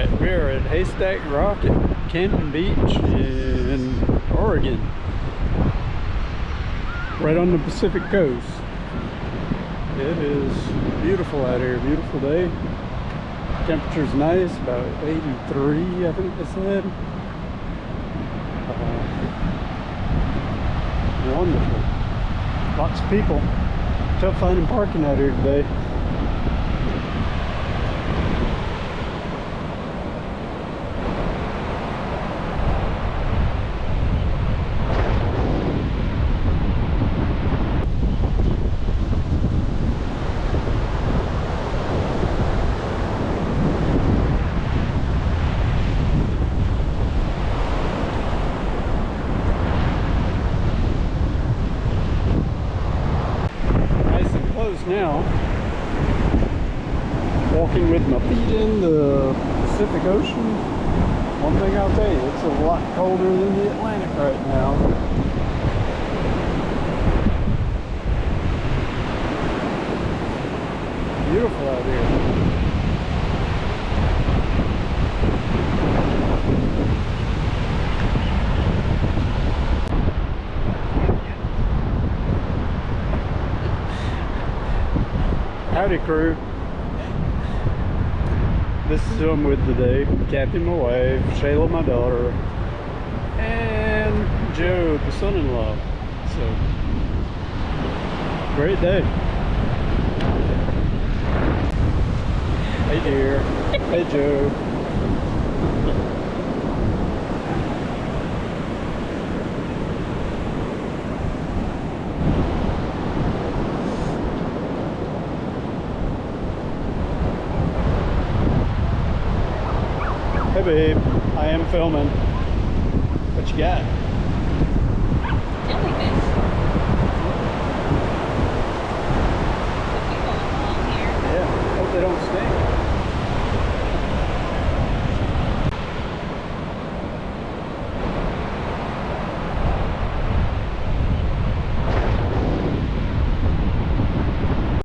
Alright, we're at Haystack Rock at Canton Beach in Oregon. Right on the Pacific coast. It is beautiful out here, beautiful day. Temperature's nice, about 83 I think they said. Wonderful. Lots of people. Tough finding parking out here today. Now, walking with my feet in the Pacific Ocean. One thing I'll tell you, it's a lot colder than the Atlantic right now. Beautiful out here. Howdy crew. This is who I'm with today. Kathy, my wife, Shayla, my daughter, and Joe, the son-in-law. So, great day. Hey dear. Hey Joe. Hey babe, I am filming. What you got?